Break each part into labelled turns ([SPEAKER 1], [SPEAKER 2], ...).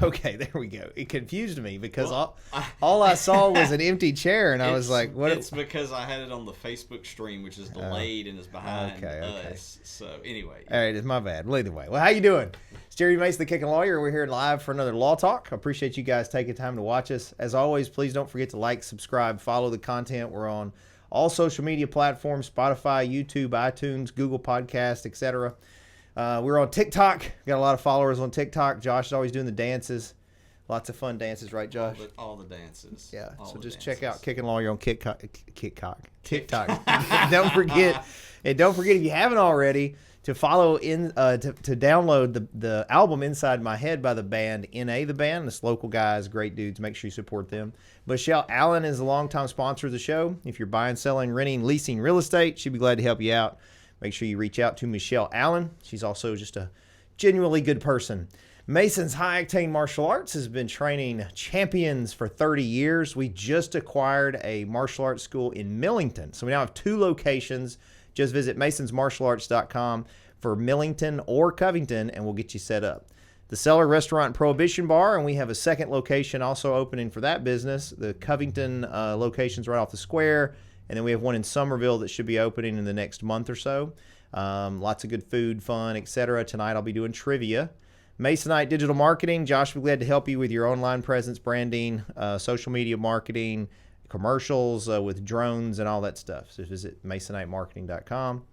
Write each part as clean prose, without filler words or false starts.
[SPEAKER 1] Okay, there we go. It confused me because all I saw was an empty chair, and I was like, "What?"
[SPEAKER 2] It's because I had it on the Facebook stream, which is delayed and is behind us. So anyway,
[SPEAKER 1] all right, it's my bad. Well, either way, how you doing? It's Jerry Mason, the Kickin Lawyer. We're here live for another Law Talk. I appreciate you guys taking time to watch us. As always, please don't forget to like, subscribe, follow the content. We're on all social media platforms: Spotify, YouTube, iTunes, Google Podcast, etc. We're on TikTok. Got a lot of followers on TikTok. Josh is always doing the dances. Lots of fun dances, right, Josh?
[SPEAKER 2] All the dances.
[SPEAKER 1] Yeah. So just check out Kickin Lawyer on TikTok. Don't forget if you haven't already to follow to download the album Inside My Head by the band NA the Band. This local guys, great dudes. Make sure you support them. Michelle Allen is a longtime sponsor of the show. If you're buying, selling, renting, leasing real estate, she'd be glad to help you out. Make sure you reach out to Michelle Allen. She's also just a genuinely good person. Mason's High Octane Martial Arts has been training champions for 30 years. We just acquired a martial arts school in Millington. So we now have 2 locations. Just visit masonsmartialarts.com for Millington or Covington, and we'll get you set up. The Cellar Restaurant and Prohibition Bar, and we have a second location also opening for that business. The Covington location's right off the square. And then we have one in Somerville that should be opening in the next month or so. Lots of good food, fun, etc. Tonight I'll be doing trivia. Masonite Digital Marketing. Josh will be glad to help you with your online presence, branding, social media marketing, commercials with drones and all that stuff. So visit masonitemarketing.com.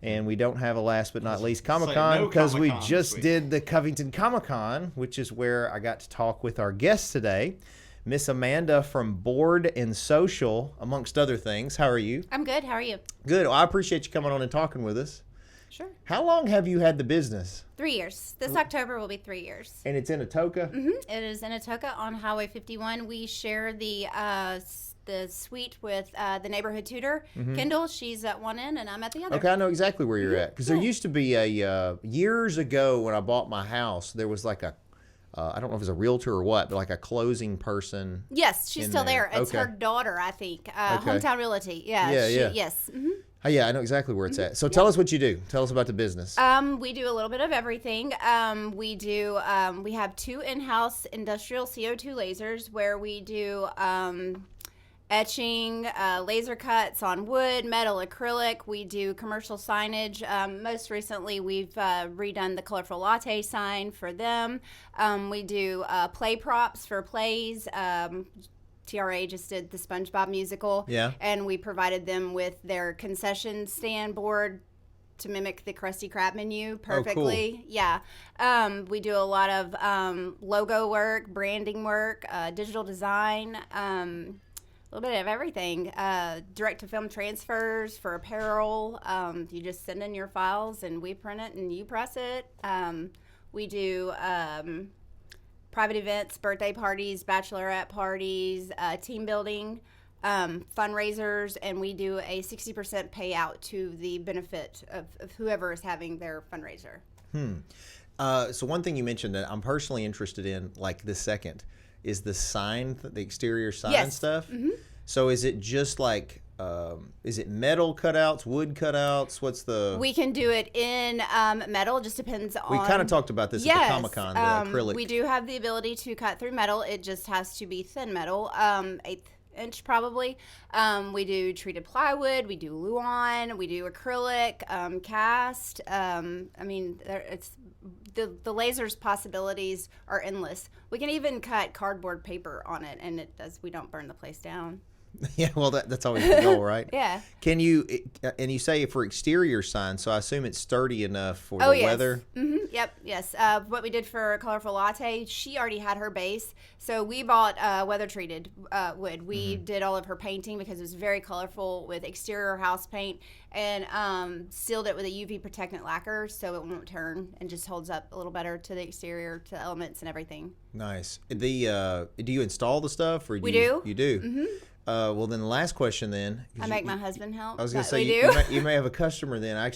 [SPEAKER 1] And we don't have a last but not least Comic-Con because we just did the Covington Comic-Con, which is where I got to talk with our guest today. Miss Amanda from Board and Social, amongst other things. How are you?
[SPEAKER 3] I'm good. How are you?
[SPEAKER 1] Good. Well, I appreciate you coming on and talking with us.
[SPEAKER 3] Sure.
[SPEAKER 1] How long have you had the business?
[SPEAKER 3] 3 years. This October will be 3 years.
[SPEAKER 1] And it's in Atoka?
[SPEAKER 3] Mm-hmm. It is in Atoka on Highway 51. We share the suite with the neighborhood tutor, Kendall. She's at one end and I'm at the other.
[SPEAKER 1] Okay, I know exactly where you're at. Because there used to be years ago when I bought my house, there was like a I don't know if it's a realtor or what, but like a closing person.
[SPEAKER 3] Yes, she's still there. It's her daughter, I think. Hometown Realty. Yeah. Yes. Mm-hmm.
[SPEAKER 1] Yeah, I know exactly where it's at. So tell us what you do. Tell us about the business.
[SPEAKER 3] We do a little bit of everything. We have 2 in-house industrial CO2 lasers where we do etching, laser cuts on wood, metal, acrylic. We do commercial signage. Most recently, we've redone the Colorful Latte sign for them. We do play props for plays. TRA just did the SpongeBob musical. Yeah. And we provided them with their concession stand board to mimic the Krusty Krab menu perfectly. Oh, cool. Yeah. We do a lot of logo work, branding work, digital design, a little bit of everything. Direct-to-film transfers for apparel. You just send in your files, and we print it, and you press it. We do private events, birthday parties, bachelorette parties, team building, fundraisers, and we do a 60% payout to the benefit of whoever is having their fundraiser.
[SPEAKER 1] So one thing you mentioned that I'm personally interested in, like the second, is the sign, the exterior sign stuff. Mm-hmm. So is it just like, is it metal cutouts, wood cutouts? What's the...
[SPEAKER 3] We can do it in metal. It just depends on...
[SPEAKER 1] We kind of talked about this at the Comic-Con, the acrylic.
[SPEAKER 3] We do have the ability to cut through metal. It just has to be thin metal, 1/8 inch probably. We do treated plywood. We do Luan. We do acrylic, cast. It's... The laser's possibilities are endless. We can even cut cardboard paper on it, and we don't burn the place down.
[SPEAKER 1] Yeah, well, that's always the goal, right?
[SPEAKER 3] Yeah.
[SPEAKER 1] Can you, and you say for exterior signs, so I assume it's sturdy enough for the weather?
[SPEAKER 3] Mm-hmm. Yep, yes. What we did for Colorful Latte, she already had her base, so we bought weather-treated wood. We did all of her painting because it was very colorful with exterior house paint, and sealed it with a UV protectant lacquer so it won't turn and just holds up a little better to the exterior, to the elements and everything.
[SPEAKER 1] Nice. Do you install the stuff? Or
[SPEAKER 3] we do.
[SPEAKER 1] You do?
[SPEAKER 3] Mm-hmm.
[SPEAKER 1] Well, then the last question then.
[SPEAKER 3] I make my husband help.
[SPEAKER 1] I was going to say, you may have a customer then. I'm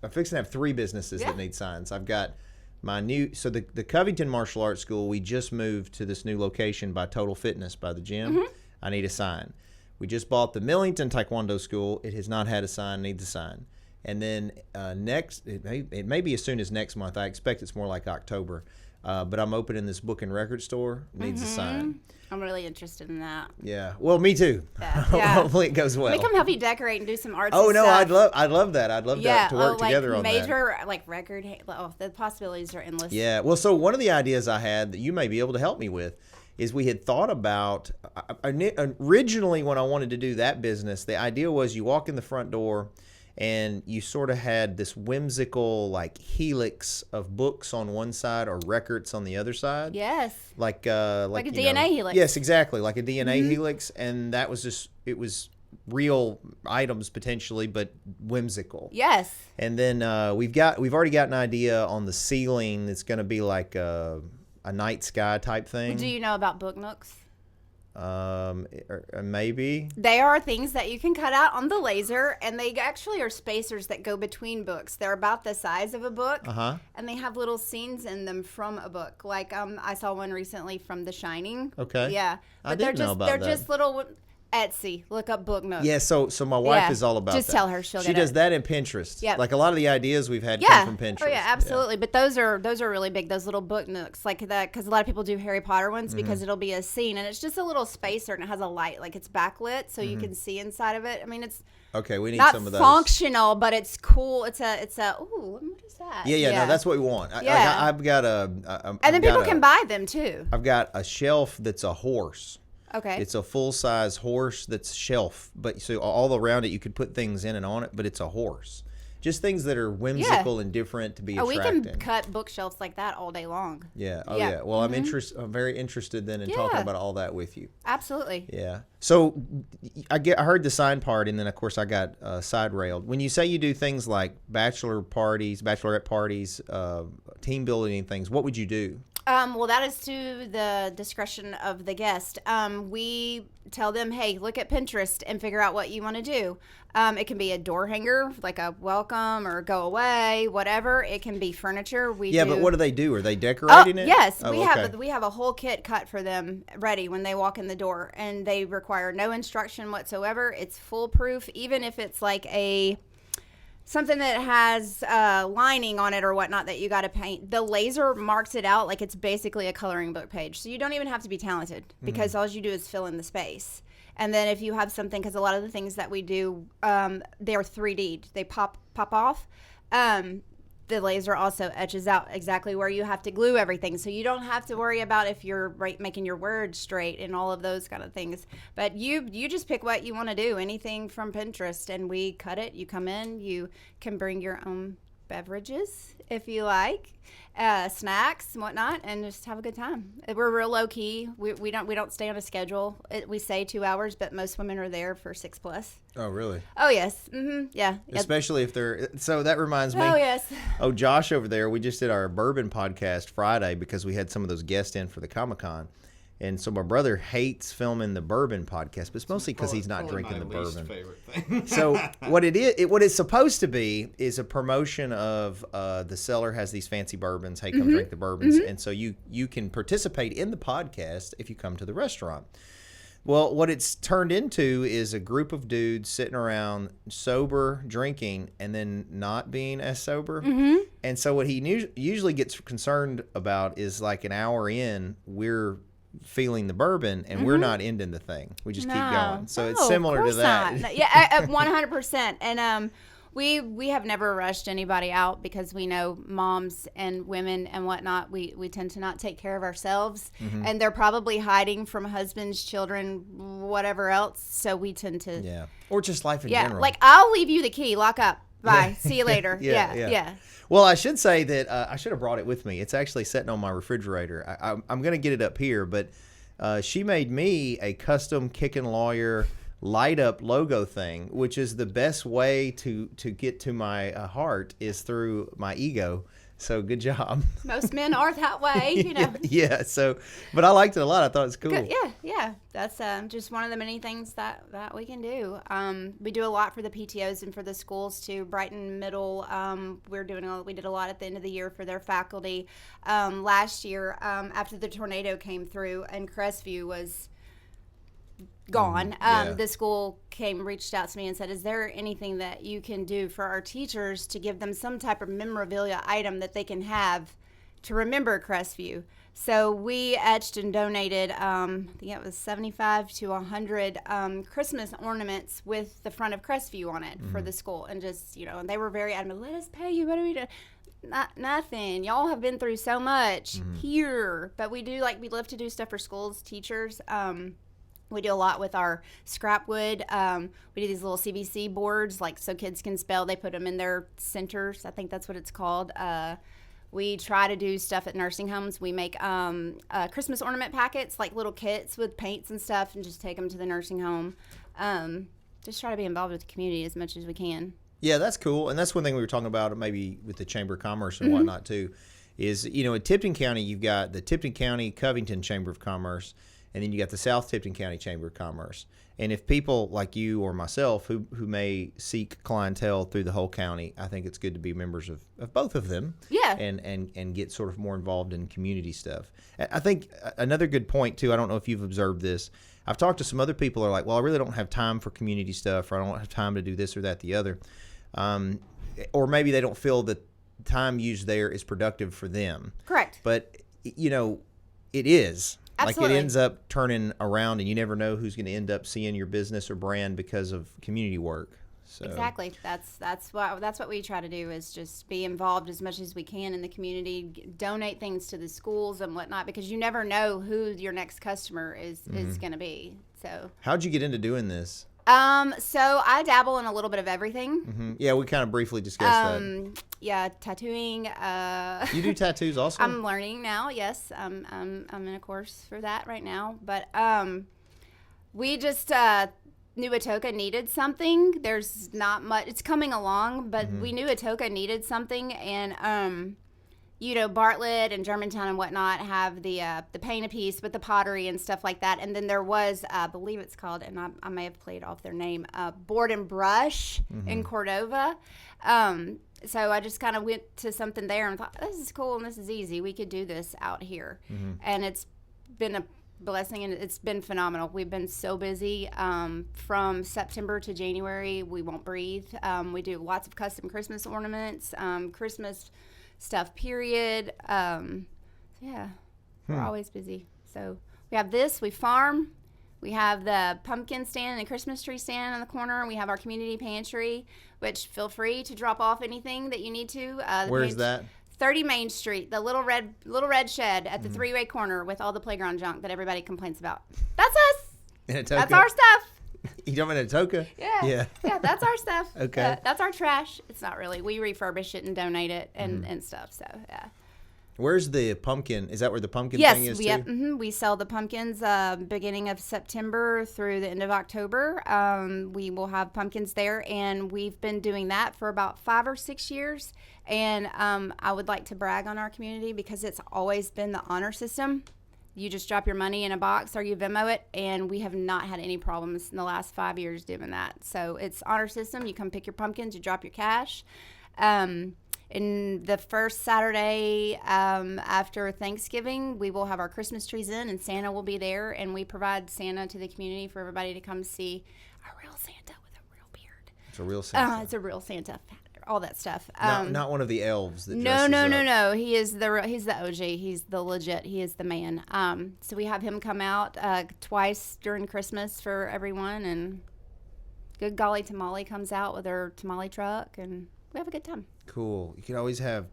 [SPEAKER 1] fixing to have 3 businesses that need signs. I've got my new, so the Covington Martial Arts School, we just moved to this new location by Total Fitness, by the gym. Mm-hmm. I need a sign. We just bought the Millington Taekwondo School. It has not had a sign, needs a sign. And then next, it may be as soon as next month. I expect it's more like October. But I'm opening this book and record store. Needs a sign.
[SPEAKER 3] I'm really interested in that.
[SPEAKER 1] Yeah. Well, me too.
[SPEAKER 3] Yeah.
[SPEAKER 1] Hopefully it goes well.
[SPEAKER 3] We come help you decorate and do some artsy
[SPEAKER 1] Oh no,
[SPEAKER 3] stuff.
[SPEAKER 1] I'd love that. I'd love to work together on that.
[SPEAKER 3] Major record. The possibilities are endless.
[SPEAKER 1] Yeah. Well, so one of the ideas I had that you may be able to help me with is we had thought about originally when I wanted to do that business, the idea was you walk in the front door and you sort of had this whimsical like helix of books on one side or records on the other side.
[SPEAKER 3] Yes.
[SPEAKER 1] Like a
[SPEAKER 3] DNA helix.
[SPEAKER 1] Yes, exactly, like a DNA helix, and that was it was real items potentially, but whimsical.
[SPEAKER 3] Yes.
[SPEAKER 1] And then we've already got an idea on the ceiling. It's going to be like a night sky type thing.
[SPEAKER 3] Do you know about book nooks?
[SPEAKER 1] Maybe.
[SPEAKER 3] They are things that you can cut out on the laser, and they actually are spacers that go between books. They're about the size of a book, and they have little scenes in them from a book. Like I saw one recently from The Shining.
[SPEAKER 1] Okay.
[SPEAKER 3] Yeah, but
[SPEAKER 1] I didn't know about
[SPEAKER 3] they're
[SPEAKER 1] that.
[SPEAKER 3] Just little. Etsy, look up book nooks.
[SPEAKER 1] Yeah, so my wife is all about
[SPEAKER 3] just
[SPEAKER 1] that.
[SPEAKER 3] tell her she'll
[SPEAKER 1] She
[SPEAKER 3] get
[SPEAKER 1] does
[SPEAKER 3] it.
[SPEAKER 1] that in Pinterest.
[SPEAKER 3] Yeah,
[SPEAKER 1] like a lot of the ideas we've had come from Pinterest.
[SPEAKER 3] Oh yeah, absolutely. But those are really big. Those little book nooks like that, because a lot of people do Harry Potter ones because it'll be a scene and it's just a little spacer and it has a light, like it's backlit, so you can see inside of it. I mean, it's
[SPEAKER 1] okay. We need
[SPEAKER 3] not
[SPEAKER 1] some of those.
[SPEAKER 3] Functional, but it's cool. It's a. Ooh, what is that?
[SPEAKER 1] Yeah. No, that's what we want.
[SPEAKER 3] Yeah.
[SPEAKER 1] I've got
[SPEAKER 3] and then people can buy them too.
[SPEAKER 1] I've got a shelf that's a horse.
[SPEAKER 3] Okay.
[SPEAKER 1] It's a full-size horse that's shelf, but so all around it you could put things in and on it, but it's a horse. Just things that are whimsical and different to be attracting.
[SPEAKER 3] We can cut bookshelves like that all day long.
[SPEAKER 1] Yeah. Oh yeah. Well, I'm very interested then in talking about all that with you.
[SPEAKER 3] Absolutely.
[SPEAKER 1] Yeah. So I heard the sign part, and then of course I got side railed. When you say you do things like bachelorette parties, team building things, what would you do?
[SPEAKER 3] Well, that is to the discretion of the guest. We tell them, hey, look at Pinterest and figure out what you want to do. It can be a door hanger, like a welcome or go away, whatever. It can be furniture.
[SPEAKER 1] But what do they do? Are they decorating it?
[SPEAKER 3] Yes, we have a whole kit cut for them ready when they walk in the door, and they require no instruction whatsoever. It's foolproof, even if it's like something that has lining on it or whatnot that you got to paint. The laser marks it out like it's basically a coloring book page. So you don't even have to be talented because all you do is fill in the space. And then if you have something, because a lot of the things that we do, they are 3D. They pop off. The laser also etches out exactly where you have to glue everything. So you don't have to worry about if you're making your words straight and all of those kind of things. But you just pick what you want to do, anything from Pinterest, and we cut it. You come in, you can bring your own beverages if you like, snacks and whatnot, and just have a good time. We're real low key. We don't stay on a schedule. We say 2 hours, but most women are there for 6+.
[SPEAKER 1] Oh, really?
[SPEAKER 3] Oh, yes. Yeah.
[SPEAKER 1] Especially if they're... So that reminds me...
[SPEAKER 3] Oh, yes.
[SPEAKER 1] Oh, Josh over there, we just did our bourbon podcast Friday because we had some of those guests in for the Comic-Con. And so my brother hates filming the bourbon podcast, but it's mostly because he's not drinking the bourbon.
[SPEAKER 2] Favorite thing.
[SPEAKER 1] So what it's supposed to be is a promotion of the cellar has these fancy bourbons. Hey, come drink the bourbons. And so you can participate in the podcast if you come to the restaurant. Well, what it's turned into is a group of dudes sitting around sober, drinking, and then not being as sober. And so what he usually gets concerned about is like an hour in, we're feeling the bourbon and we're not ending the thing. We just keep going. So it's similar to that.
[SPEAKER 3] Not. Yeah, 100%. And we have never rushed anybody out because we know moms and women and whatnot, we tend to not take care of ourselves. And they're probably hiding from husbands, children, whatever else. So we tend to...
[SPEAKER 1] Yeah. Or just life in general.
[SPEAKER 3] Like, I'll leave you the key. Lock up. Bye. See you later. Yeah.
[SPEAKER 1] Well, I should say that I should have brought it with me. It's actually sitting on my refrigerator. I'm going to get it up here, but she made me a custom Kickin Lawyer light up logo thing, which is the best way to get to my heart is through my ego. So good job.
[SPEAKER 3] Most men are that way, you know.
[SPEAKER 1] Yeah. So, but I liked it a lot. I thought it was cool.
[SPEAKER 3] Good. Yeah. That's just one of the many things that we can do. We do a lot for the PTOs and for the schools too. Brighton Middle, we did a lot at the end of the year for their faculty. Last year, after the tornado came through and Crestview was gone, the school reached out to me and said, is there anything that you can do for our teachers to give them some type of memorabilia item that they can have to remember Crestview. So we etched and donated, I think it was 75 to 100 Christmas ornaments with the front of Crestview on it for the school. And just, and they were very adamant, let us pay you. What do we do? Nothing. Y'all have been through so much here. But we do, we love to do stuff for schools, teachers. We do a lot with our scrap wood. We do these little CVC boards, so kids can spell. They put them in their centers. I think that's what it's called. We try to do stuff at nursing homes. We make Christmas ornament packets, little kits with paints and stuff, and just take them to the nursing home. Just try to be involved with the community as much as we can.
[SPEAKER 1] Yeah, that's cool. And that's one thing we were talking about maybe with the Chamber of Commerce and whatnot, too, is, in Tipton County, you've got the Tipton County Covington Chamber of Commerce, and then you got the South Tipton County Chamber of Commerce. And if people like you or myself who may seek clientele through the whole county, I think it's good to be members of both of them.
[SPEAKER 3] Yeah.
[SPEAKER 1] And get sort of more involved in community stuff. I think another good point, too, I don't know if you've observed this. I've talked to some other people who are like, well, I really don't have time for community stuff, or I don't have time to do this or that, the other. Or maybe they don't feel that time used there is productive for them.
[SPEAKER 3] Correct.
[SPEAKER 1] But, it is.
[SPEAKER 3] Absolutely.
[SPEAKER 1] It ends up turning around, and you never know who's going to end up seeing your business or brand because of community work. So.
[SPEAKER 3] Exactly. That's what we try to do, is just be involved as much as we can in the community, donate things to the schools and whatnot, because you never know who your next customer is going to be. So.
[SPEAKER 1] How'd you get into doing this?
[SPEAKER 3] So I dabble in a little bit of everything.
[SPEAKER 1] Mm-hmm. Yeah, we kind of briefly discussed that.
[SPEAKER 3] Yeah, tattooing.
[SPEAKER 1] You do tattoos also?
[SPEAKER 3] I'm learning now. Yes, I'm in a course for that right now. But we just knew Atoka needed something. There's not much. It's coming along, but we knew Atoka needed something, and Bartlett and Germantown and whatnot have the paint-a-piece with the pottery and stuff like that. And then there was, I believe it's called, and I may have played off their name, Board and Brush in Cordova. So I just kind of went to something there and thought, this is cool and this is easy. We could do this out here. And it's been a blessing, and it's been phenomenal. We've been so busy. From September to January, we won't breathe. We do lots of custom Christmas ornaments, Christmas stuff, period. We're always busy. So we have this, we farm, we have the pumpkin stand and the Christmas tree stand in the corner. We have our community pantry, which feel free to drop off anything that you need to.
[SPEAKER 1] Where's that?
[SPEAKER 3] 30 Main Street, the little red shed at the three-way corner with all the playground junk that everybody complains about. That's us.
[SPEAKER 1] In Atoka?
[SPEAKER 3] That's our stuff.
[SPEAKER 1] You don't mean Atoka?
[SPEAKER 3] Yeah. Yeah, that's our stuff.
[SPEAKER 1] Okay.
[SPEAKER 3] That's our trash. It's not really. We refurbish it and donate it and stuff. So, yeah.
[SPEAKER 1] Where's the pumpkin? Is that where the pumpkin thing is, too?
[SPEAKER 3] Yes. We sell the pumpkins beginning of September through the end of October. We will have pumpkins there, and we've been doing that for about 5 or 6 years. And I would like to brag on our community because it's always been the honor system. You just drop your money in a box or you Venmo it, and we have not had any problems in the last 5 years doing that. So it's honor system. You come pick your pumpkins, you drop your cash. In the first Saturday after Thanksgiving, we will have our Christmas trees in, and Santa will be there, and we provide Santa to the community for everybody to come see a real Santa with a real beard.
[SPEAKER 1] It's a real Santa.
[SPEAKER 3] It's a real Santa. All that stuff.
[SPEAKER 1] Not one of the elves that
[SPEAKER 3] No. He's the OG. He's the legit. He is the man. So we have him come out twice during Christmas for everyone, and Good Golly Tamale comes out with her tamale truck, and we have a good time.
[SPEAKER 1] Cool. You can always have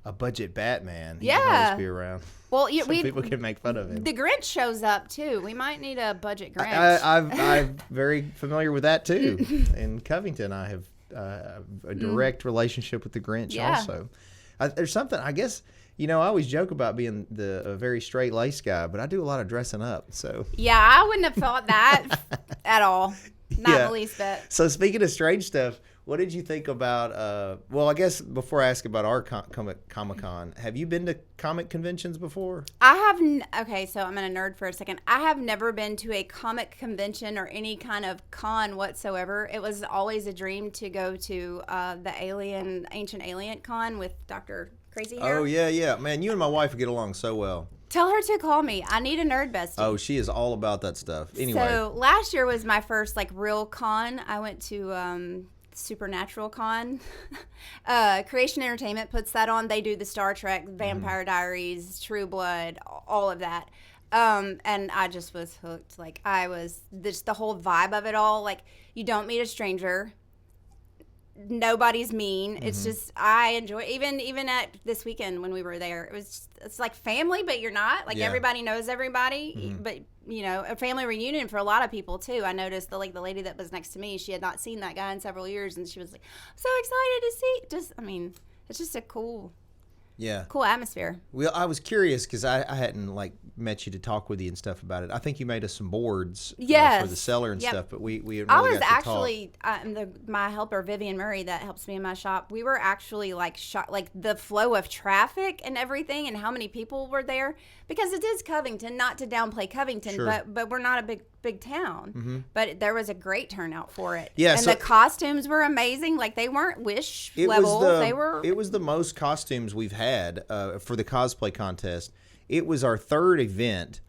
[SPEAKER 1] a budget Batman. He
[SPEAKER 3] Yeah.
[SPEAKER 1] can always be around.
[SPEAKER 3] Well,
[SPEAKER 1] people can make fun of him.
[SPEAKER 3] The Grinch shows up too. We might need a budget Grinch.
[SPEAKER 1] I'm very familiar with that too. In Covington, I have a direct relationship with the Grinch also. There's something, I guess, I always joke about being a very straight-laced guy, but I do a lot of dressing up. So
[SPEAKER 3] yeah, I wouldn't have thought that at all. Not the least bit.
[SPEAKER 1] So speaking of strange stuff, what did you think about, I guess before I ask about our Comic-Con, have you been to comic conventions before?
[SPEAKER 3] I have, okay, so I'm in a nerd for a second. I have never been to a comic convention or any kind of con whatsoever. It was always a dream to go to the Ancient Alien Con with Dr. Crazy Hair.
[SPEAKER 1] Oh, yeah. Man, you and my wife get along so well.
[SPEAKER 3] Tell her to call me. I need a nerd bestie.
[SPEAKER 1] Oh, she is all about that stuff. Anyway.
[SPEAKER 3] So last year was my first, real con. I went to Supernatural Con. Creation Entertainment puts that on. They do the Star Trek, Vampire Diaries, True Blood, all of that. And I just was hooked. Like, I was, the whole vibe of it all. Like, you don't meet a stranger. Nobody's mean. It's just, I enjoy, even at this weekend when we were there, it's like family, but you're not. Like, everybody knows everybody. But, you know, a family reunion for a lot of people, too. I noticed the lady that was next to me, she had not seen that guy in several years, and she was like, I'm so excited to see. It's just a cool atmosphere.
[SPEAKER 1] Well, I was curious because I hadn't met you to talk with you and stuff about it. I think you made us some boards for the cellar and stuff, but we really
[SPEAKER 3] I was
[SPEAKER 1] got
[SPEAKER 3] actually my helper Vivian Murray that helps me in my shop. We were actually shocked, the flow of traffic and everything, and how many people were there, because it is Covington. Not to downplay Covington, but we're not a big town. But there was a great turnout for it.
[SPEAKER 1] Yeah,
[SPEAKER 3] and the costumes were amazing. Like, they weren't Wish level. It was
[SPEAKER 1] the most costumes we've had for the cosplay contest. It was our third event.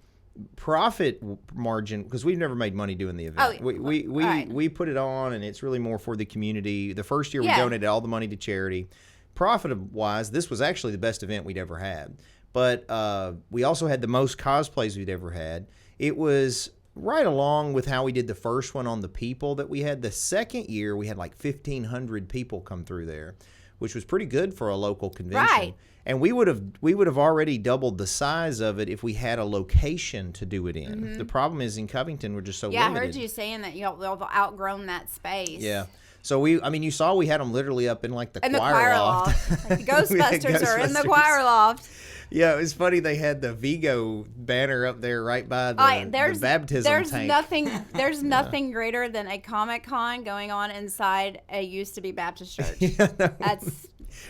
[SPEAKER 1] Profit margin, because we've never made money doing the event. We put it on, and it's really more for the community. The first year we donated all the money to charity. Profit wise, this was actually the best event we'd ever had. But we also had the most cosplays we'd ever had. It was right along with how we did the first one on the people that we had. The second year we had 1,500 people come through there, which was pretty good for a local convention.
[SPEAKER 3] Right.
[SPEAKER 1] And we would have already doubled the size of it if we had a location to do it in. The problem is in Covington we're just so limited.
[SPEAKER 3] I heard you saying that y'all have outgrown that space.
[SPEAKER 1] Yeah. So you saw we had them literally up in the choir loft.
[SPEAKER 3] The Ghostbusters are in the choir loft.
[SPEAKER 1] Yeah, it was funny. They had the Vigo banner up there right by the baptism tank.
[SPEAKER 3] There's nothing greater than a Comic-Con going on inside a used to be Baptist church.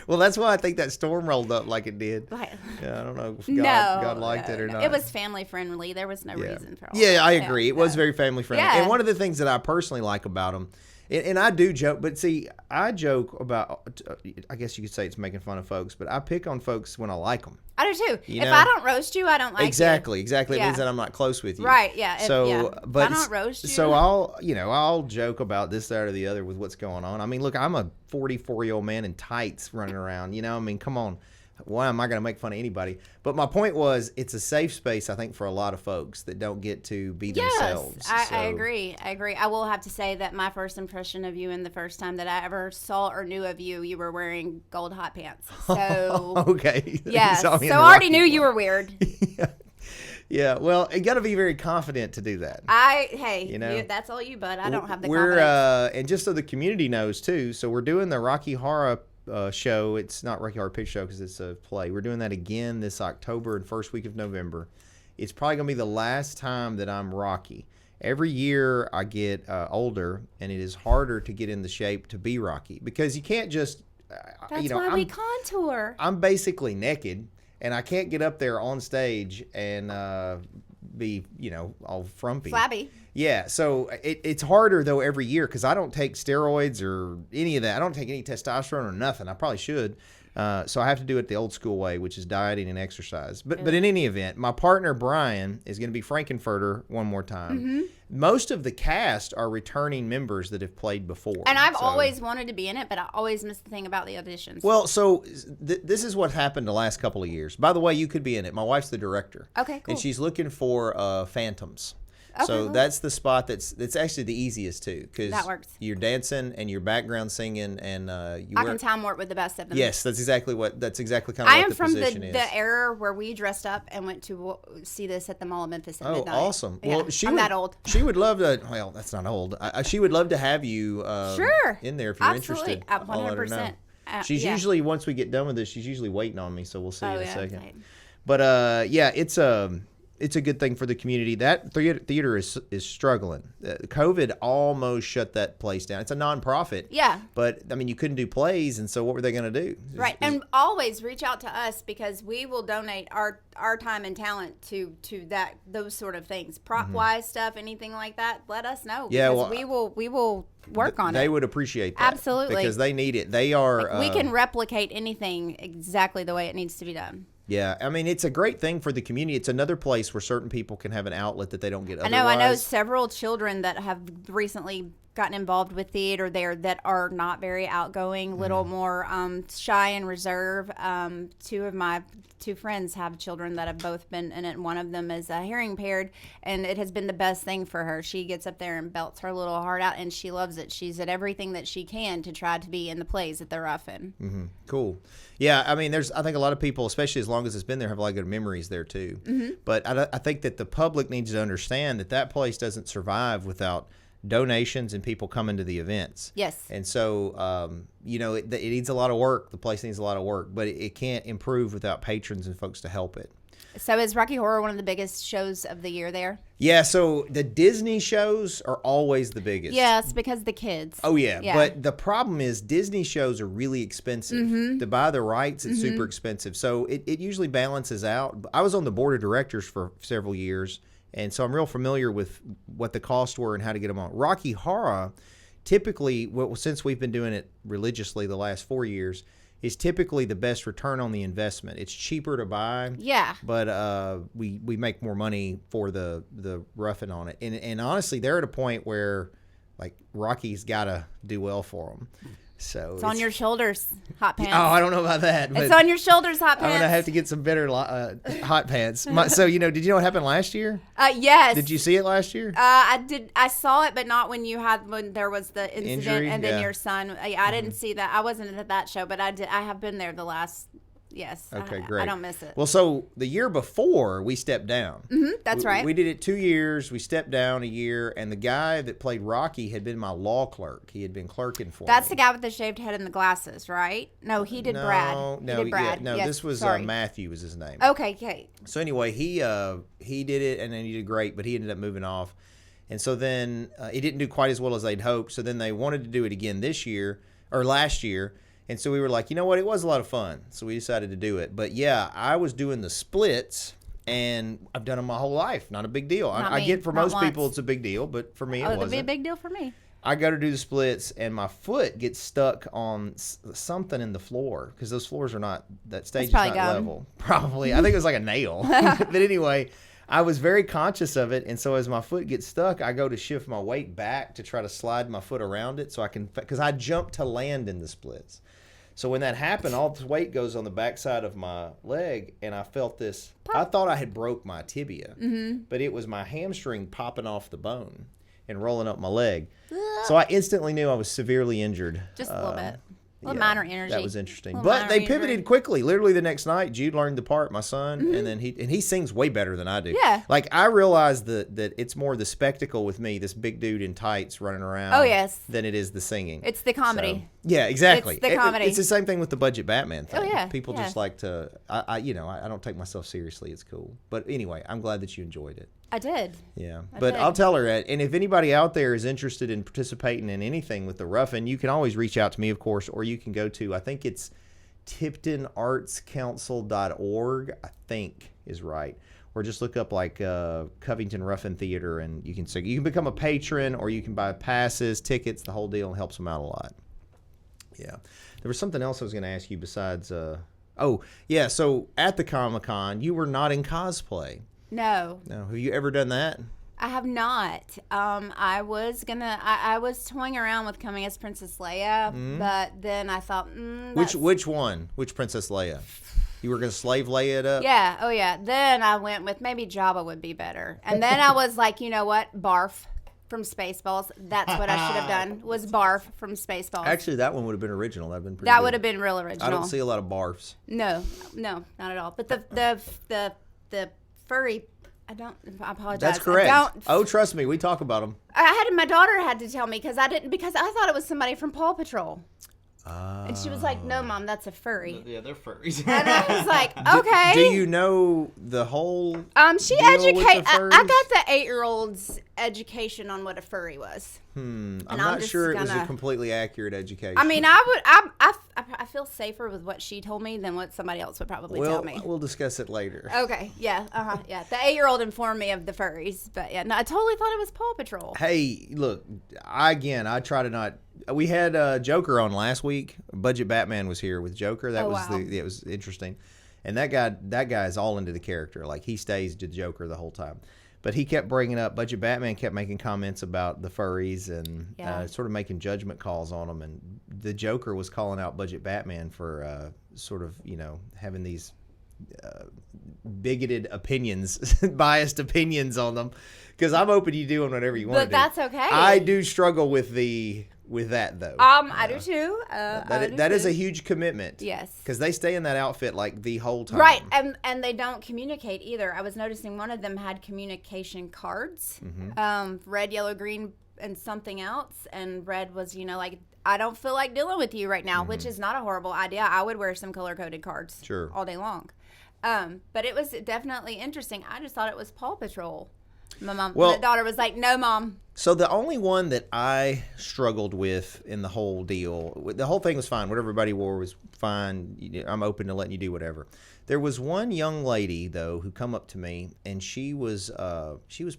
[SPEAKER 1] That's why I think that storm rolled up like it did. Yeah, I don't know if God liked it or not.
[SPEAKER 3] It was family friendly. There was no reason for all
[SPEAKER 1] that. I agree. It was very family friendly. Yeah. And one of the things that I personally like about them, and I do joke, but see, I joke about, I guess you could say it's making fun of folks, but I pick on folks when I like them.
[SPEAKER 3] I do too. If I don't roast you, I don't like you.
[SPEAKER 1] Exactly. It means that I'm not close with you.
[SPEAKER 3] Right, yeah.
[SPEAKER 1] But
[SPEAKER 3] if I don't roast you.
[SPEAKER 1] So I'll joke about this, that, or the other with what's going on. I mean, look, I'm a 44-year-old man in tights running around, come on. Why am I going to make fun of anybody? But my point was, it's a safe space, I think, for a lot of folks that don't get to be themselves.
[SPEAKER 3] I agree. I will have to say that my first impression of you, and the first time that I ever saw or knew of you, you were wearing gold hot pants. So
[SPEAKER 1] okay.
[SPEAKER 3] Yeah. So I already knew you were weird.
[SPEAKER 1] Yeah, well, you got to be very confident to do that.
[SPEAKER 3] That's all you, bud. I don't have the confidence.
[SPEAKER 1] And just so the community knows too, so we're doing the Rocky Horror show. It's not Rocky Horror Picture Show because it's a play. We're doing that again this October and first week of November. It's probably going to be the last time that I'm Rocky. Every year I get older, and it is harder to get in the shape to be Rocky because you can't just.
[SPEAKER 3] That's why we contour.
[SPEAKER 1] I'm basically naked, and I can't get up there on stage and be all frumpy,
[SPEAKER 3] flabby.
[SPEAKER 1] Yeah, so it's harder though every year because I don't take steroids or any of that. I don't take any testosterone or nothing. I probably should. So I have to do it the old school way, which is dieting and exercise. But in any event, my partner Brian is going to be Frankenfurter one more time. Mm-hmm. Most of the cast are returning members that have played before.
[SPEAKER 3] And I've always wanted to be in it, but I always miss the thing about the auditions.
[SPEAKER 1] Well, so this is what happened the last couple of years. By the way, you could be in it. My wife's the director.
[SPEAKER 3] Okay, cool.
[SPEAKER 1] And she's looking for Phantoms.
[SPEAKER 3] Okay,
[SPEAKER 1] so
[SPEAKER 3] cool.
[SPEAKER 1] That's the spot that's actually the easiest too, because
[SPEAKER 3] that works.
[SPEAKER 1] You're dancing and you're background singing, and
[SPEAKER 3] I can time work with the best of them.
[SPEAKER 1] Yes, that's exactly kind of what the position is. I am from
[SPEAKER 3] the era where we dressed up and went to see this at the Mall of Memphis at midnight.
[SPEAKER 1] Oh, awesome!
[SPEAKER 3] Yeah,
[SPEAKER 1] well,
[SPEAKER 3] I'm that old.
[SPEAKER 1] She would love to. Well, that's not old. She would love to have you
[SPEAKER 3] sure
[SPEAKER 1] in there if you're
[SPEAKER 3] Absolutely.
[SPEAKER 1] interested.
[SPEAKER 3] 100%.
[SPEAKER 1] She's usually, once we get done with this, she's usually waiting on me, so we'll see in a second.
[SPEAKER 3] Right.
[SPEAKER 1] But it's a good thing for the community. That theater is struggling. COVID almost shut that place down. It's a nonprofit.
[SPEAKER 3] Yeah.
[SPEAKER 1] But, I mean, you couldn't do plays, and so what were they going to do?
[SPEAKER 3] Right. And always reach out to us because we will donate our time and talent to those sort of things. Prop-wise stuff, anything like that, let us know.
[SPEAKER 1] Yeah,
[SPEAKER 3] because we will work on it.
[SPEAKER 1] They would appreciate that.
[SPEAKER 3] Absolutely.
[SPEAKER 1] Because they need it. They are...
[SPEAKER 3] we can replicate anything exactly the way it needs to be done.
[SPEAKER 1] Yeah, I mean, it's a great thing for the community. It's another place where certain people can have an outlet that they don't get otherwise.
[SPEAKER 3] I know several children that have recently gotten involved with theater there that are not very outgoing, a little more shy and reserved. Two friends have children that have both been in it. One of them is hearing impaired, and it has been the best thing for her. She gets up there and belts her little heart out, and she loves it. She's at everything that she can to try to be in the plays that they're in.
[SPEAKER 1] Mm-hmm. Cool. Yeah, I mean, I think a lot of people, especially as long as it's been there, have a lot of good memories there too. Mm-hmm. But I think that the public needs to understand that place doesn't survive without donations and people coming to the events.
[SPEAKER 3] Yes.
[SPEAKER 1] And so, it needs a lot of work. The place needs a lot of work, but it can't improve without patrons and folks to help it.
[SPEAKER 3] So is Rocky Horror one of the biggest shows of the year there?
[SPEAKER 1] Yeah, so the Disney shows are always the biggest.
[SPEAKER 3] Yes, because the kids.
[SPEAKER 1] Oh, yeah. But the problem is Disney shows are really expensive. Mm-hmm. To buy the rights, it's super expensive. So it usually balances out. I was on the board of directors for several years, and so I'm real familiar with what the costs were and how to get them on. Rocky Horror, typically, since we've been doing it religiously the last 4 years, is typically the best return on the investment. It's cheaper to buy.
[SPEAKER 3] Yeah.
[SPEAKER 1] But we make more money for the roughing on it. And honestly, they're at a point where, like, Rocky's got to do well for them. So
[SPEAKER 3] it's on your shoulders, hot pants.
[SPEAKER 1] Oh, I don't know about that.
[SPEAKER 3] It's on your shoulders, hot pants.
[SPEAKER 1] I'm gonna have to get some better hot pants. So did you know what happened last year?
[SPEAKER 3] Yes.
[SPEAKER 1] Did you see it last year?
[SPEAKER 3] I did. I saw it, but not when there was the incident
[SPEAKER 1] Injury?
[SPEAKER 3] and then your son. I didn't see that. I wasn't at that show, but I did. I have been there the last. Yes.
[SPEAKER 1] Okay, great.
[SPEAKER 3] I don't miss it.
[SPEAKER 1] Well, so the year before we stepped down.
[SPEAKER 3] Mm-hmm, that's right.
[SPEAKER 1] We did it 2 years. We stepped down a year, and the guy that played Rocky had been my law clerk. He had been clerking for me.
[SPEAKER 3] That's the guy with the shaved head and the glasses, right? No, he did Brad.
[SPEAKER 1] No,
[SPEAKER 3] he did Brad. Yes,
[SPEAKER 1] this was Matthew was his name.
[SPEAKER 3] Okay.
[SPEAKER 1] So anyway, he did it, and then he did great, but he ended up moving off. And so then he didn't do quite as well as they'd hoped. So then they wanted to do it again last year. And so we were like, you know what? It was a lot of fun. So we decided to do it. But yeah, I was doing the splits, and I've done them my whole life. Not a big deal. I get for most people it's a big deal, but for me it wasn't.
[SPEAKER 3] It'd be a big deal for me.
[SPEAKER 1] I go to do the splits, and my foot gets stuck on something in the floor because those floors are not, that stage is not level. Probably. I think it was like a nail. But anyway, I was very conscious of it, and so as my foot gets stuck, I go to shift my weight back to try to slide my foot around it so I can, because I jumped to land in the splits. So when that happened, all this weight goes on the backside of my leg, and I felt this. Pop. I thought I had broke my tibia, but it was my hamstring popping off the bone and rolling up my leg. So I instantly knew I was severely injured.
[SPEAKER 3] Just a little bit. Minor energy.
[SPEAKER 1] That was interesting. But they pivoted quickly. Literally the next night, Jude learned the part, my son, and then he sings way better than I do.
[SPEAKER 3] Yeah.
[SPEAKER 1] Like, I realized that it's more the spectacle with me, this big dude in tights running around.
[SPEAKER 3] Oh, yes.
[SPEAKER 1] Than it is the singing.
[SPEAKER 3] It's the comedy.
[SPEAKER 1] So, yeah, exactly.
[SPEAKER 3] It's the comedy.
[SPEAKER 1] It's the same thing with the budget Batman thing.
[SPEAKER 3] Oh, yeah.
[SPEAKER 1] People just like to, I don't take myself seriously. It's cool. But anyway, I'm glad that you enjoyed it.
[SPEAKER 3] I did.
[SPEAKER 1] Yeah. But I'll tell her that. And if anybody out there is interested in participating in anything with the Ruffin, you can always reach out to me, of course, or you can go to, I think it's TiptonArtsCouncil.org, I think is right. Or just look up like Covington Ruffin Theater, and you can become a patron, or you can buy passes, tickets, the whole deal, and helps them out a lot. Yeah. There was something else I was going to ask you besides, so at the Comic-Con, you were not in cosplay.
[SPEAKER 3] No.
[SPEAKER 1] Have you ever done that?
[SPEAKER 3] I have not. I was toying around with coming as Princess Leia, but then I thought,
[SPEAKER 1] which one? Which Princess Leia? You were gonna slave Leia it up?
[SPEAKER 3] Yeah. Oh yeah. Then I went with maybe Jabba would be better, and then I was like, you know what, Barf from Spaceballs. That's what I should have done. Was Barf from Spaceballs.
[SPEAKER 1] Actually, that one would have been original. That'd been pretty.
[SPEAKER 3] That
[SPEAKER 1] good.
[SPEAKER 3] would have been real original.
[SPEAKER 1] I don't see a lot of barfs.
[SPEAKER 3] No, not at all. But the furry. I apologize.
[SPEAKER 1] That's correct. Trust me, we talk about them.
[SPEAKER 3] My daughter had to tell me because I thought it was somebody from Paw Patrol. And she was like, "No, Mom, that's a furry."
[SPEAKER 2] Yeah, they're furries.
[SPEAKER 3] And I was like, "Okay."
[SPEAKER 1] Do you know the whole?
[SPEAKER 3] She educated. I got the 8-year-old's education on what a furry was.
[SPEAKER 1] I'm not sure it was a completely accurate education.
[SPEAKER 3] I mean, I feel safer with what she told me than what somebody else would probably tell me.
[SPEAKER 1] We'll discuss it later.
[SPEAKER 3] Okay. Yeah. Yeah. The 8-year-old informed me of the furries, but yeah, no, I totally thought it was Paw Patrol.
[SPEAKER 1] Hey, look, I try to not. We had Joker on last week. Budget Batman was here with Joker. That it was interesting, and that guy is all into the character. Like, he stays to Joker the whole time. But he kept bringing up, Budget Batman kept making comments about the furries and sort of making judgment calls on them. And the Joker was calling out Budget Batman for sort of, having these bigoted opinions, biased opinions on them. Because I'm open to you doing whatever you want to do.
[SPEAKER 3] But that's okay.
[SPEAKER 1] I do struggle with that, though.
[SPEAKER 3] I do too.
[SPEAKER 1] That is a huge commitment.
[SPEAKER 3] Yes.
[SPEAKER 1] Because they stay in that outfit like the whole time.
[SPEAKER 3] Right, and they don't communicate either. I was noticing one of them had communication cards, red, yellow, green, and something else. And red was, like, I don't feel like dealing with you right now, which is not a horrible idea. I would wear some color-coded cards all day long. But it was definitely interesting. I just thought it was Paw Patrol. My daughter was like, no, Mom.
[SPEAKER 1] So the only one that I struggled with in the whole deal, the whole thing was fine. What everybody wore was fine. I'm open to letting you do whatever. There was one young lady, though, who come up to me, and she was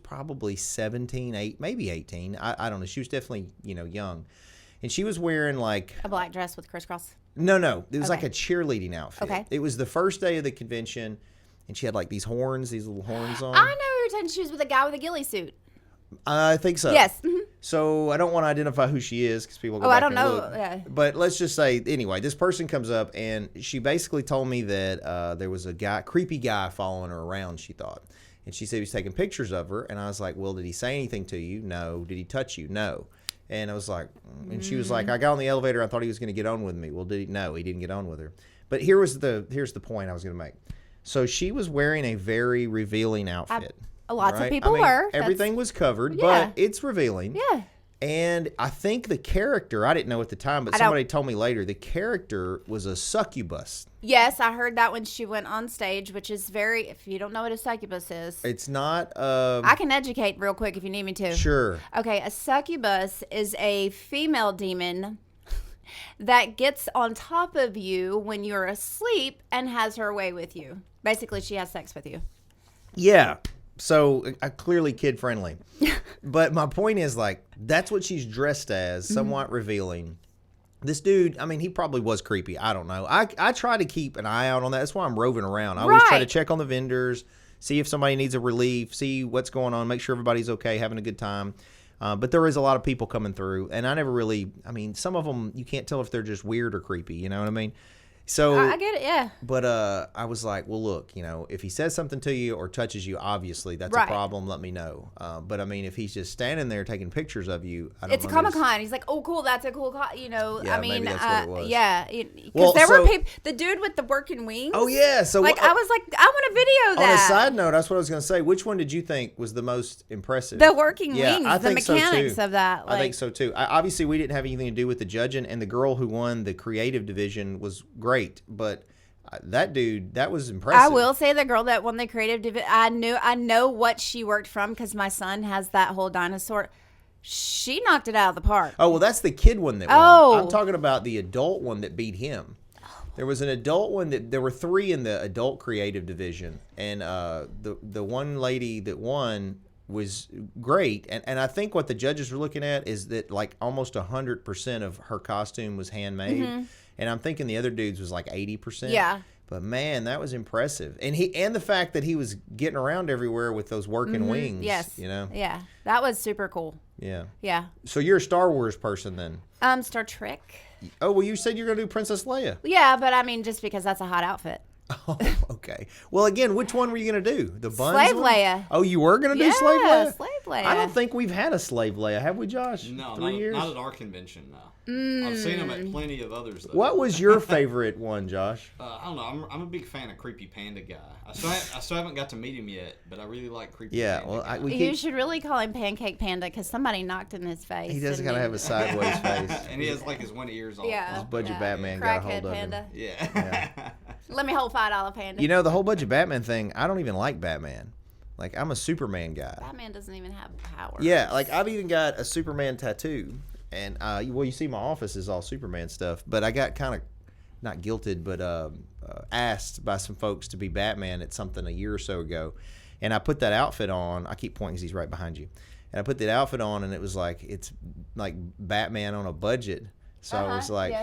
[SPEAKER 1] probably 17, maybe 18. I don't know. She was definitely, young. And she was wearing like
[SPEAKER 3] a black dress with crisscross.
[SPEAKER 1] No. It was like a cheerleading outfit.
[SPEAKER 3] Okay.
[SPEAKER 1] It was the first day of the convention, and she had like these little horns on.
[SPEAKER 3] I know you're talking. She was with a guy with a ghillie suit.
[SPEAKER 1] I think so.
[SPEAKER 3] Yes.
[SPEAKER 1] So I don't want to identify who she is because people go back and look. Yeah. But let's just say, anyway, this person comes up and she basically told me that there was a creepy guy following her around, she thought. And she said he was taking pictures of her. And I was like, well, did he say anything to you? No. Did he touch you? No. And I was like, and she was like, I got on the elevator. I thought he was going to get on with me. Well, did he? No, he didn't get on with her. But here's the point I was going to make. So she was wearing a very revealing outfit.
[SPEAKER 3] Lots of people were.
[SPEAKER 1] Everything was covered, but it's revealing.
[SPEAKER 3] Yeah.
[SPEAKER 1] And I think the character, I didn't know at the time, but somebody told me later, the character was a succubus.
[SPEAKER 3] Yes, I heard that when she went on stage, which is if you don't know what a succubus is.
[SPEAKER 1] It's not.
[SPEAKER 3] I can educate real quick if you need me to.
[SPEAKER 1] Sure.
[SPEAKER 3] Okay, a succubus is a female demon that gets on top of you when you're asleep and has her way with you. Basically, she has sex with you.
[SPEAKER 1] Yeah. So clearly kid friendly. But my point is, like, that's what she's dressed as, somewhat revealing. This dude, I mean, he probably was creepy. I don't know. I try to keep an eye out on that. That's why I'm roving around. I always try to check on the vendors, see if somebody needs a relief, see what's going on, make sure everybody's okay, having a good time. But there is a lot of people coming through, and some of them, you can't tell if they're just weird or creepy, you know what I mean? So
[SPEAKER 3] I get it, yeah.
[SPEAKER 1] But I was like, well, look, if he says something to you or touches you, obviously that's a problem. Let me know. But I mean, if he's just standing there taking pictures of you, I don't know.
[SPEAKER 3] It's a Comic-Con. He's like, oh, cool, that's a cool
[SPEAKER 1] Yeah,
[SPEAKER 3] I mean,
[SPEAKER 1] maybe that's what it was.
[SPEAKER 3] Yeah, because there were people. The dude with the working wings.
[SPEAKER 1] Oh yeah, so
[SPEAKER 3] I was like, I want to video that.
[SPEAKER 1] On a side note, that's what I was going to say. Which one did you think was the most impressive?
[SPEAKER 3] The working wings,
[SPEAKER 1] I
[SPEAKER 3] the
[SPEAKER 1] think
[SPEAKER 3] mechanics
[SPEAKER 1] so too.
[SPEAKER 3] of that.
[SPEAKER 1] I think so too. Obviously, we didn't have anything to do with the judging, and the girl who won the creative division was great, but. That dude, that was impressive.
[SPEAKER 3] I will say the girl that won the creative division, I know what she worked from because my son has that whole dinosaur. She knocked it out of the park.
[SPEAKER 1] Oh, well, that's the kid one that won. I'm talking about the adult one that beat him. There was an adult one there were 3 in the adult creative division, and the one lady that won was great. And I think what the judges were looking at is that like almost 100% of her costume was handmade. And I'm thinking the other dude's was like 80%.
[SPEAKER 3] Yeah.
[SPEAKER 1] But man, that was impressive. And the fact that he was getting around everywhere with those working wings.
[SPEAKER 3] Yes.
[SPEAKER 1] Yeah.
[SPEAKER 3] That was super cool.
[SPEAKER 1] Yeah.
[SPEAKER 3] Yeah.
[SPEAKER 1] So you're a Star Wars person then?
[SPEAKER 3] Star Trek.
[SPEAKER 1] Oh, well, you said you're going to do Princess Leia.
[SPEAKER 3] Yeah, but I mean, just because that's a hot outfit.
[SPEAKER 1] Oh, okay. Well, again, which one were you going to do? The buns
[SPEAKER 3] Slave
[SPEAKER 1] one?
[SPEAKER 3] Leia.
[SPEAKER 1] Oh, you were going to do Slave Leia?
[SPEAKER 3] Yeah, Slave Leia.
[SPEAKER 1] I don't think we've had a Slave Leia, have we, Josh?
[SPEAKER 2] No,
[SPEAKER 1] 3 years?
[SPEAKER 2] not at our convention, no. I've seen them at plenty of others, though.
[SPEAKER 1] What was your favorite one, Josh?
[SPEAKER 2] I don't know. I'm a big fan of Creepy Panda guy. I still haven't got to meet him yet, but I really like Creepy Panda guy.
[SPEAKER 3] You should really call him Pancake Panda because somebody knocked in his face.
[SPEAKER 1] He does kind of have a sideways face.
[SPEAKER 2] And he has like his one ears off.
[SPEAKER 3] Yeah.
[SPEAKER 1] His Budget Batman got a hold of him.
[SPEAKER 2] Yeah.
[SPEAKER 3] Let me hold $5 Panda.
[SPEAKER 1] The whole Budget Batman thing, I don't even like Batman. Like, I'm a Superman guy.
[SPEAKER 3] Batman doesn't even have powers.
[SPEAKER 1] Yeah, like, I've even got a Superman tattoo. And, you see my office is all Superman stuff. But I got kind of, not guilted, but asked by some folks to be Batman at something a year or so ago. And I put that outfit on. I keep pointing because he's right behind you. And I put that outfit on, and it was like, it's like Batman on a budget. So I was like,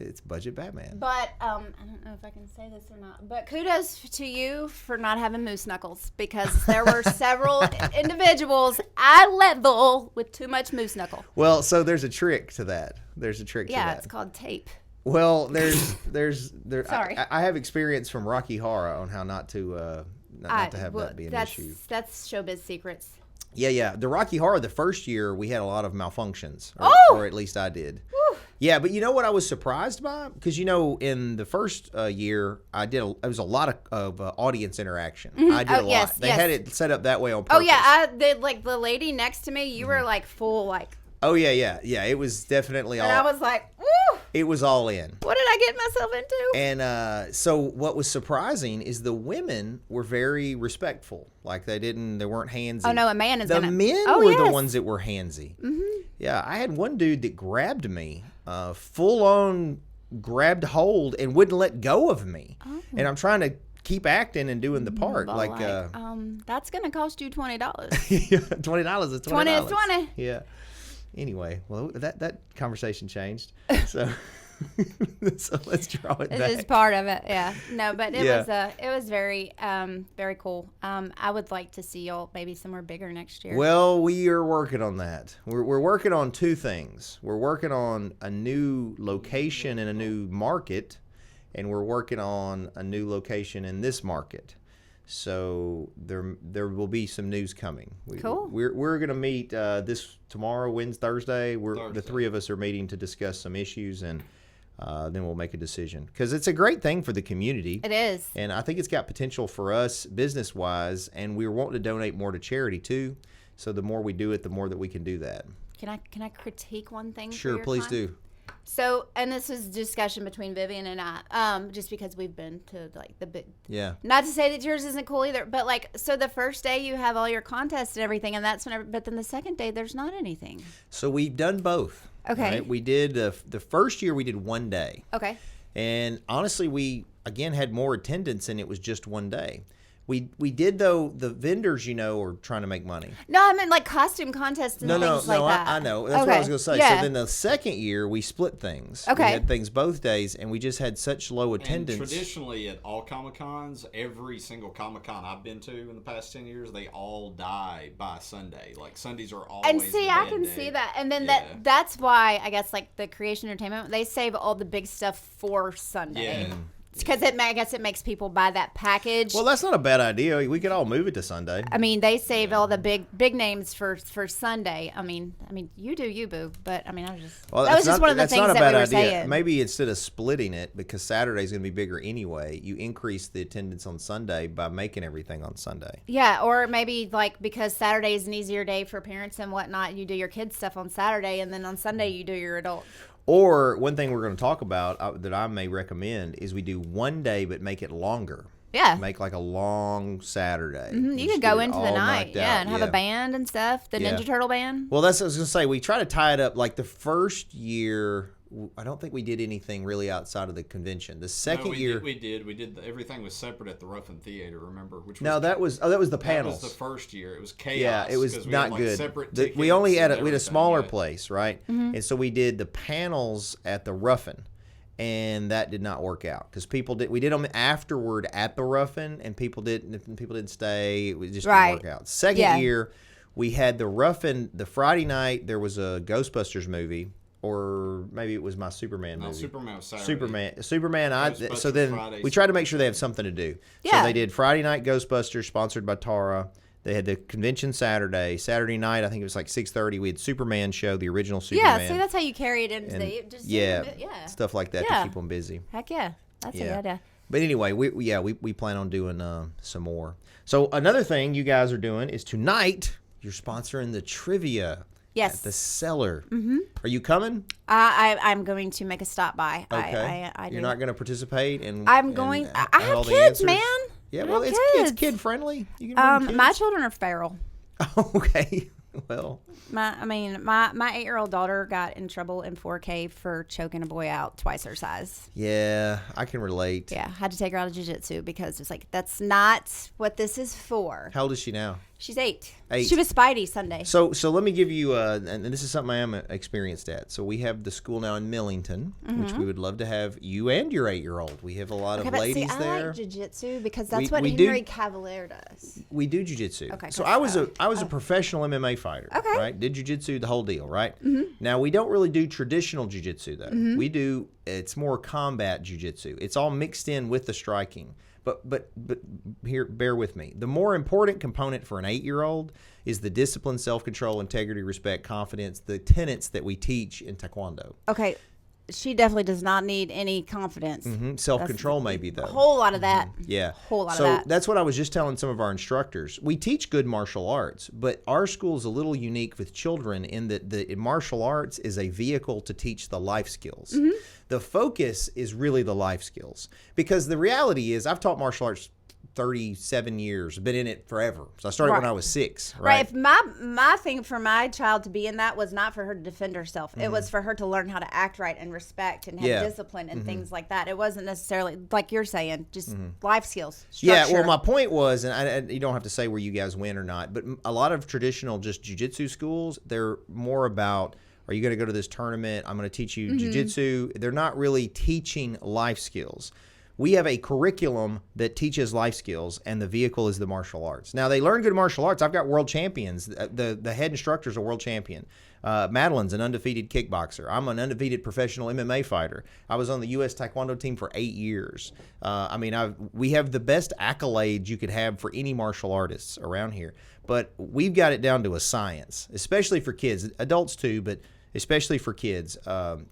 [SPEAKER 1] It's budget Batman.
[SPEAKER 3] But I don't know if I can say this or not. But kudos to you for not having moose knuckles, because there were several individuals eye level with too much moose knuckle.
[SPEAKER 1] Well, so there's a trick to that.
[SPEAKER 3] Yeah, it's called tape.
[SPEAKER 1] Well, Sorry. I have experience from Rocky Horror on how not to have that be an issue.
[SPEAKER 3] That's showbiz secrets.
[SPEAKER 1] Yeah. The Rocky Horror, the first year, we had a lot of malfunctions, or at least I did.
[SPEAKER 3] Woo.
[SPEAKER 1] Yeah, but you know what I was surprised by? Because in the first year, it was a lot of audience interaction.
[SPEAKER 3] Mm-hmm.
[SPEAKER 1] I did a lot. They had it set up that way on purpose.
[SPEAKER 3] Oh yeah, the lady next to me, you were like full like.
[SPEAKER 1] Oh yeah. It was definitely all.
[SPEAKER 3] And I was like, woo!
[SPEAKER 1] It was all in.
[SPEAKER 3] What did I get myself into?
[SPEAKER 1] And so what was surprising is the women were very respectful. Like they weren't handsy.
[SPEAKER 3] Oh no, a man is
[SPEAKER 1] the
[SPEAKER 3] gonna.
[SPEAKER 1] men were the ones that were handsy. Mm-hmm. Yeah, I had one dude that grabbed me, full on grabbed hold and wouldn't let go of me. Oh. And I'm trying to keep acting and doing the part.
[SPEAKER 3] That's gonna cost you $20.
[SPEAKER 1] $20 is $20.
[SPEAKER 3] 20 is 20.
[SPEAKER 1] Yeah. Anyway, well, that conversation changed. So, so let's draw it back.
[SPEAKER 3] This is part of it, yeah. No, but it was very, very cool. I would like to see y'all maybe somewhere bigger next year.
[SPEAKER 1] Well, we are working on that. We're working on two things. We're working on a new location in a new market, and we're working on a new location in this market. So there will be some news coming.
[SPEAKER 3] Cool.
[SPEAKER 1] We're going to meet tomorrow, Thursday. The three of us are meeting to discuss some issues, and then we'll make a decision. Because it's a great thing for the community.
[SPEAKER 3] It is.
[SPEAKER 1] And I think it's got potential for us business-wise, and we're wanting to donate more to charity, too. So the more we do it, the more that we can do that.
[SPEAKER 3] Can I critique one thing?
[SPEAKER 1] Sure, please do.
[SPEAKER 3] So, and this was a discussion between Vivian and I, just because we've been to like the big.
[SPEAKER 1] Yeah.
[SPEAKER 3] Not to say that yours isn't cool either, but like, so the first day you have all your contests and everything, and that's but then the second day there's not anything.
[SPEAKER 1] So we've done both.
[SPEAKER 3] Okay.
[SPEAKER 1] Right? We did the first year we did one day.
[SPEAKER 3] Okay.
[SPEAKER 1] And honestly, we again had more attendance, and it was just one day. We did, though, the vendors, are trying to make money.
[SPEAKER 3] No, I meant like costume contests and things like that.
[SPEAKER 1] I know. That's what I was going to say.
[SPEAKER 3] Yeah.
[SPEAKER 1] So then the second year, we split things.
[SPEAKER 3] Okay.
[SPEAKER 1] We had things both days, and we just had such low attendance.
[SPEAKER 2] And traditionally, at all Comic-Cons, every single Comic-Con I've been to in the past 10 years, they all die by Sunday. Like, Sundays are always
[SPEAKER 3] And see, I can see that. And then that's why, I guess, like, the Creation Entertainment, they save all the big stuff for Sunday.
[SPEAKER 1] Yeah.
[SPEAKER 3] Because I guess it makes people buy that package.
[SPEAKER 1] Well, that's not a bad idea. We could all move it to Sunday.
[SPEAKER 3] I mean, they save all the big names for Sunday. I mean, you do you, boo. But I mean, that was just one of the things that we were saying.
[SPEAKER 1] Maybe instead of splitting it, because Saturday's going to be bigger anyway, you increase the attendance on Sunday by making everything on Sunday.
[SPEAKER 3] Yeah, or maybe like because Saturday is an easier day for parents and whatnot, you do your kids stuff on Saturday, and then on Sunday you do your adult.
[SPEAKER 1] Or one thing we're going to talk about that I may recommend is we do one day but make it longer.
[SPEAKER 3] Yeah.
[SPEAKER 1] Make like a long Saturday.
[SPEAKER 3] Mm-hmm. You could go into the night, and have a band and stuff. The Ninja Turtle band.
[SPEAKER 1] Well, that's what I was going to say. We try to tie it up. Like the first year, I don't think we did anything really outside of the convention. The second year,
[SPEAKER 2] we did. Everything was separate at the Ruffin Theater. Remember?
[SPEAKER 1] That was the panels.
[SPEAKER 2] That was the first year. It was chaos.
[SPEAKER 1] Yeah, it was not good.
[SPEAKER 2] Separate
[SPEAKER 1] we only had a smaller place, right?
[SPEAKER 3] Mm-hmm.
[SPEAKER 1] And so we did the panels at the Ruffin, and that did not work out because we did them afterward at the Ruffin, and people didn't stay. It just didn't work out. Second year, we had the Ruffin. The Friday night there was a Ghostbusters movie. Or maybe it was my Superman movie.
[SPEAKER 2] No, Superman was Saturday.
[SPEAKER 1] Superman. So then
[SPEAKER 2] Fridays,
[SPEAKER 1] we tried to make sure they have something to do.
[SPEAKER 3] Yeah.
[SPEAKER 1] So they did Friday night Ghostbusters, sponsored by Tara. They had the convention Saturday. Saturday night, I think it was like 6:30. We had Superman show, the original Superman.
[SPEAKER 3] Yeah, so that's how you carry it into
[SPEAKER 1] stuff like that to keep them busy.
[SPEAKER 3] Heck yeah, that's a good idea.
[SPEAKER 1] But anyway, we plan on doing some more. So another thing you guys are doing is tonight you're sponsoring the trivia.
[SPEAKER 3] Yes.
[SPEAKER 1] At the Cellar. Mm-hmm. Are you coming?
[SPEAKER 3] I'm going to make a stop by.
[SPEAKER 1] Okay.
[SPEAKER 3] I
[SPEAKER 1] You're not going to participate?
[SPEAKER 3] I have kids, man.
[SPEAKER 1] Yeah, well, it's kid friendly. You can bring kids.
[SPEAKER 3] My children are feral.
[SPEAKER 1] Okay. Well.
[SPEAKER 3] My 8-year-old daughter got in trouble in 4K for choking a boy out twice her size.
[SPEAKER 1] Yeah, I can relate.
[SPEAKER 3] Yeah, had to take her out of jiu-jitsu because it's like, that's not what this is for.
[SPEAKER 1] How old is she now?
[SPEAKER 3] She's 8.
[SPEAKER 1] 8.
[SPEAKER 3] She was Spidey Sunday.
[SPEAKER 1] So let me give you, and this is something I am experienced at. So we have the school now in Millington, which we would love to have you and your 8-year-old. We have a lot of ladies
[SPEAKER 3] I
[SPEAKER 1] there.
[SPEAKER 3] I like jiu-jitsu because that's what
[SPEAKER 1] we
[SPEAKER 3] Henry
[SPEAKER 1] do-
[SPEAKER 3] Cavalier does.
[SPEAKER 1] We do jiu-jitsu.
[SPEAKER 3] Okay,
[SPEAKER 1] So
[SPEAKER 3] good.
[SPEAKER 1] I was a professional MMA fighter.
[SPEAKER 3] Okay.
[SPEAKER 1] Right. Did jiu-jitsu the whole deal. Right. Now we don't really do traditional jiu-jitsu though. We do. It's more combat jiu-jitsu. It's all mixed in with the striking. But here, bear with me. The more important component for an 8-year-old is the discipline, self-control, integrity, respect, confidence, the tenets that we teach in Taekwondo.
[SPEAKER 3] Okay. She definitely does not need any confidence.
[SPEAKER 1] Self-control maybe though.
[SPEAKER 3] A whole lot of that.
[SPEAKER 1] Yeah.
[SPEAKER 3] Whole lot
[SPEAKER 1] so
[SPEAKER 3] of that.
[SPEAKER 1] that's what I was just telling some of our instructors. We teach good martial arts, but our school is a little unique with children in that the martial arts is a vehicle to teach the life skills. The focus is really the life skills, because the reality is I've taught martial arts 37 years, been in it forever. So I started when I was 6.
[SPEAKER 3] Right. If my thing for my child to be in that was not for her to defend herself. It was for her to learn how to act right and respect and have discipline and things like that. It wasn't necessarily like you're saying, just life skills. Structure.
[SPEAKER 1] Yeah, well, my point was, and you don't have to say where you guys win or not, but a lot of traditional just jiu-jitsu schools, they're more about, are you going to go to this tournament? I'm going to teach you jiu-jitsu. They're not really teaching life skills. We have a curriculum that teaches life skills, and the vehicle is the martial arts. Now, they learn good martial arts. I've got world champions. The head instructor's a world champion. Madeline's an undefeated kickboxer. I'm an undefeated professional MMA fighter. I was on the U.S. Taekwondo team for 8 years. We have the best accolades you could have for any martial artists around here. But we've got it down to a science, especially for kids. Adults too, but especially for kids.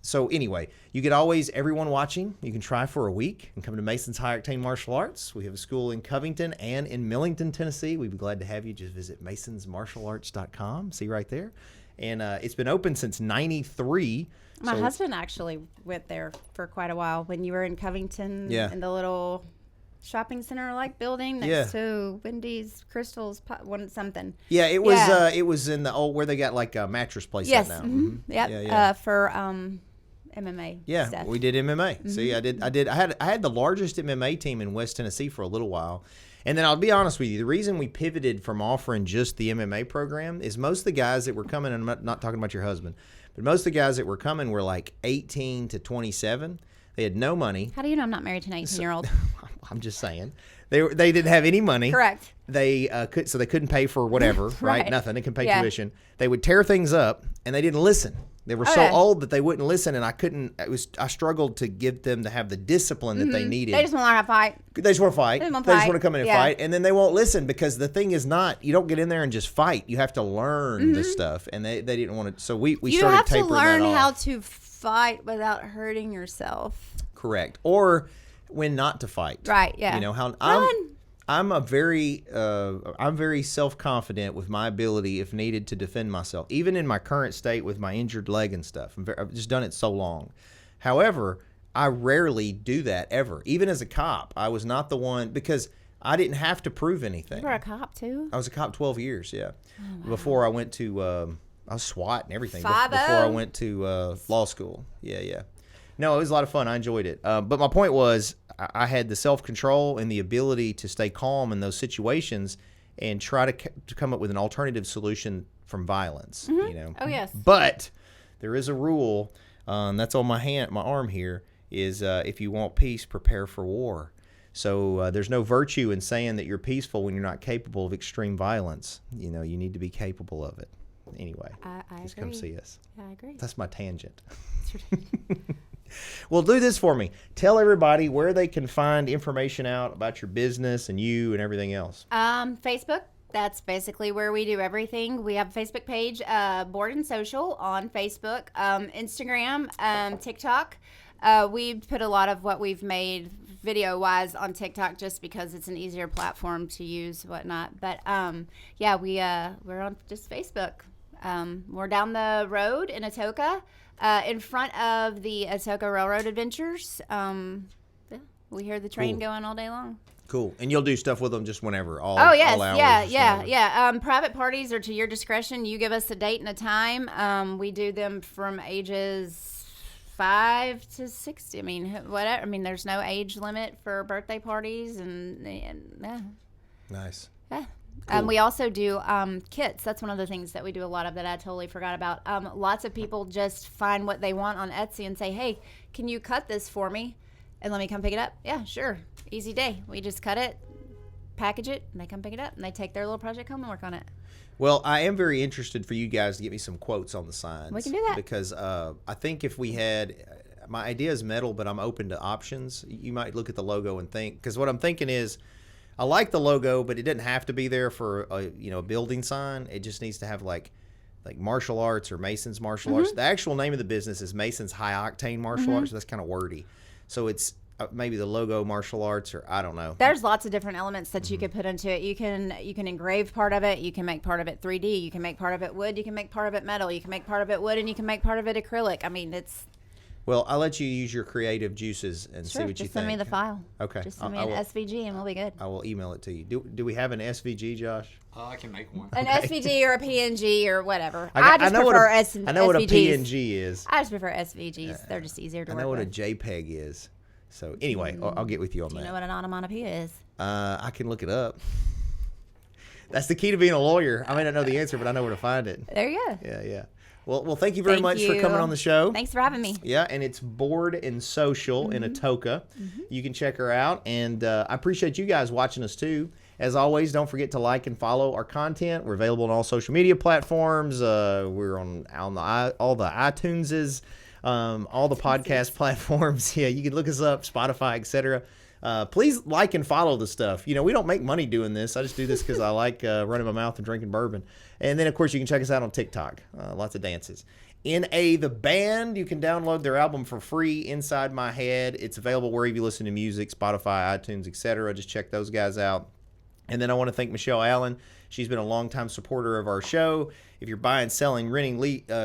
[SPEAKER 1] So anyway, you could always, everyone watching, you can try for a week and come to Mason's High Octane Martial Arts. We have a school in Covington and in Millington, Tennessee. We'd be glad to have you. Just visit masonsmartialarts.com. See right there. And it's been open since 93.
[SPEAKER 3] My husband actually went there for quite a while when you were in Covington in the little shopping center like building next to Wendy's, Crystal's, something.
[SPEAKER 1] Yeah, it was in the old where they got like a mattress place at now.
[SPEAKER 3] Yep. For MMA.
[SPEAKER 1] Yeah,
[SPEAKER 3] stuff.
[SPEAKER 1] we did MMA. See, I had the largest MMA team in West Tennessee for a little while. And then I'll be honest with you, the reason we pivoted from offering just the MMA program is most of the guys that were coming, and I'm not talking about your husband, but most of the guys that were coming were like 18 to 27. They had no money.
[SPEAKER 3] How do you know I'm not married to an 18-year-old?
[SPEAKER 1] I'm just saying. They didn't have any money.
[SPEAKER 3] Correct.
[SPEAKER 1] They they couldn't pay for whatever, right? Nothing. They couldn't pay tuition. They would tear things up, and they didn't listen. They were so old that they wouldn't listen, and I struggled to get them to have the discipline that they needed.
[SPEAKER 3] They just want to learn how to fight.
[SPEAKER 1] They just want to fight. They just want to come in and fight, and then they won't listen because the thing is not, you don't get in there and just fight. You have to learn the stuff, and they didn't want to. So we started tapering that off. You have to learn
[SPEAKER 3] how to fight without hurting yourself.
[SPEAKER 1] Correct. Or when not to fight.
[SPEAKER 3] Right, yeah.
[SPEAKER 1] You know, how I'm very self-confident with my ability, if needed, to defend myself. Even in my current state with my injured leg and stuff. I've just done it so long. However, I rarely do that ever. Even as a cop, I was not the one, because I didn't have to prove anything.
[SPEAKER 3] You were a cop too?
[SPEAKER 1] I was a cop 12 years, yeah. Oh, wow. Before I went to, I was SWAT and everything.
[SPEAKER 3] 5-0?
[SPEAKER 1] Before I went to law school. Yeah. No, it was a lot of fun. I enjoyed it. But my point was, I had the self-control and the ability to stay calm in those situations and try to come up with an alternative solution from violence. You know.
[SPEAKER 3] Oh yes.
[SPEAKER 1] But there is a rule that's on my arm here. Is if you want peace, prepare for war. So there's no virtue in saying that you're peaceful when you're not capable of extreme violence. You know, you need to be capable of it. Anyway,
[SPEAKER 3] I
[SPEAKER 1] just
[SPEAKER 3] agree.
[SPEAKER 1] come see us.
[SPEAKER 3] Yeah, I agree.
[SPEAKER 1] That's my tangent. Well, do this for me. Tell everybody where they can find information out about your business and you and everything else.
[SPEAKER 3] Facebook. That's basically where we do everything. We have a Facebook page, Board and Social on Facebook, Instagram, TikTok. We put a lot of what we've made video-wise on TikTok just because it's an easier platform to use, whatnot. But, we're on just Facebook. We're down the road in Atoka. In front of the Atoka Railroad Adventures. We hear the train going all day long.
[SPEAKER 1] Cool. And you'll do stuff with them just whenever, all
[SPEAKER 3] hours.
[SPEAKER 1] Yeah.
[SPEAKER 3] Private parties are to your discretion. You give us a date and a time. We do them from ages 5 to 60. I mean, whatever. I mean, there's no age limit for birthday parties. And yeah.
[SPEAKER 1] Nice.
[SPEAKER 3] Yeah.
[SPEAKER 1] Cool.
[SPEAKER 3] We also do kits. That's one of the things that we do a lot of that I totally forgot about. Lots of people just find what they want on Etsy and say, hey, can you cut this for me and let me come pick it up? Yeah, sure. Easy day. We just cut it, package it, and they come pick it up, and they take their little project home and work on it.
[SPEAKER 1] Well, I am very interested for you guys to get me some quotes on the signs.
[SPEAKER 3] We can do that.
[SPEAKER 1] Because I think if we had, my idea is metal, but I'm open to options. You might look at the logo and think, because what I'm thinking is, I like the logo, but it doesn't have to be there for a building sign. It just needs to have like martial arts or Mason's martial arts. The actual name of the business is Mason's High Octane Martial Arts. So that's kind of wordy. So it's maybe the logo martial arts, or I don't know.
[SPEAKER 3] There's lots of different elements that you could put into it. You can engrave part of it. You can make part of it 3D. You can make part of it wood. You can make part of it metal. You can make part of it wood, and you can make part of it acrylic. I mean, it's...
[SPEAKER 1] Well, I'll let you use your creative juices and see what you think.
[SPEAKER 3] Just send me the file.
[SPEAKER 1] Okay.
[SPEAKER 3] Just send me an SVG and we'll be good.
[SPEAKER 1] I will email it to you. Do we have an SVG, Josh?
[SPEAKER 2] I can make one.
[SPEAKER 3] An SVG or a PNG or whatever.
[SPEAKER 1] I
[SPEAKER 3] just
[SPEAKER 1] know
[SPEAKER 3] prefer
[SPEAKER 1] I know what a PNG is.
[SPEAKER 3] I just prefer SVGs. They're just easier to work with.
[SPEAKER 1] I know what a JPEG is. So anyway, I'll get with you on that.
[SPEAKER 3] Do you know what an onomatopoeia is?
[SPEAKER 1] I can look it up. That's the key to being a lawyer. I may not know the answer, but I know where to find it.
[SPEAKER 3] There you go.
[SPEAKER 1] Yeah. Well, thank you very much for coming on the show.
[SPEAKER 3] Thanks for having me.
[SPEAKER 1] Yeah, and it's Board and Social in Atoka. You can check her out, and I appreciate you guys watching us too. As always, don't forget to like and follow our content. We're available on all social media platforms. We're on all the iTuneses, all the podcast platforms. Yeah, you can look us up, Spotify, etc. Please like and follow the stuff. We don't make money doing this. I just do this because I like running my mouth and drinking bourbon. And then, of course, you can check us out on TikTok. Lots of dances. N.A. the band, you can download their album for free, Inside My Head. It's available wherever you listen to music, Spotify, iTunes, etc. Just check those guys out. And then I want to thank Michelle Allen. She's been a longtime supporter of our show. If you're buying, selling, renting,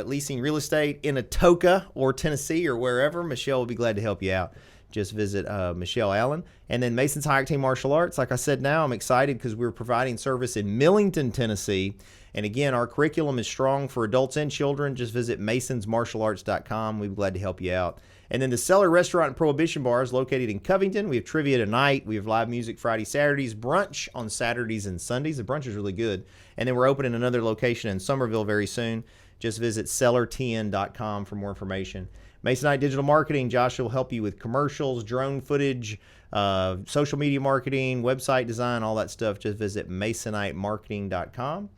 [SPEAKER 1] leasing real estate in Atoka or Tennessee or wherever, Michelle will be glad to help you out. Just visit Michelle Allen. And then Mason's High Octane Martial Arts. Like I said, now I'm excited because we're providing service in Millington, Tennessee. And again, our curriculum is strong for adults and children. Just visit masonsmartialarts.com. We'd be glad to help you out. And then the Cellar Restaurant and Prohibition Bar is located in Covington. We have trivia tonight. We have live music Friday, Saturdays, brunch on Saturdays and Sundays. The brunch is really good. And then we're opening another location in Somerville very soon. Just visit cellartn.com for more information. Masonite Digital Marketing, Josh will help you with commercials, drone footage, social media marketing, website design, all that stuff. Just visit masonitemarketing.com.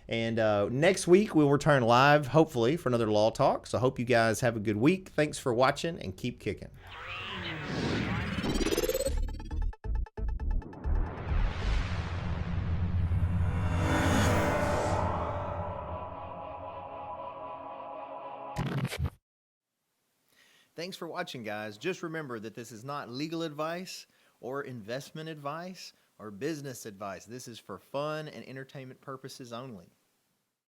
[SPEAKER 1] And next week, we'll return live, hopefully, for another Law Talk. So I hope you guys have a good week. Thanks for watching, and keep kicking. Thanks for watching, guys. Just remember that this is not legal advice or investment advice or business advice. This is for fun and entertainment purposes only.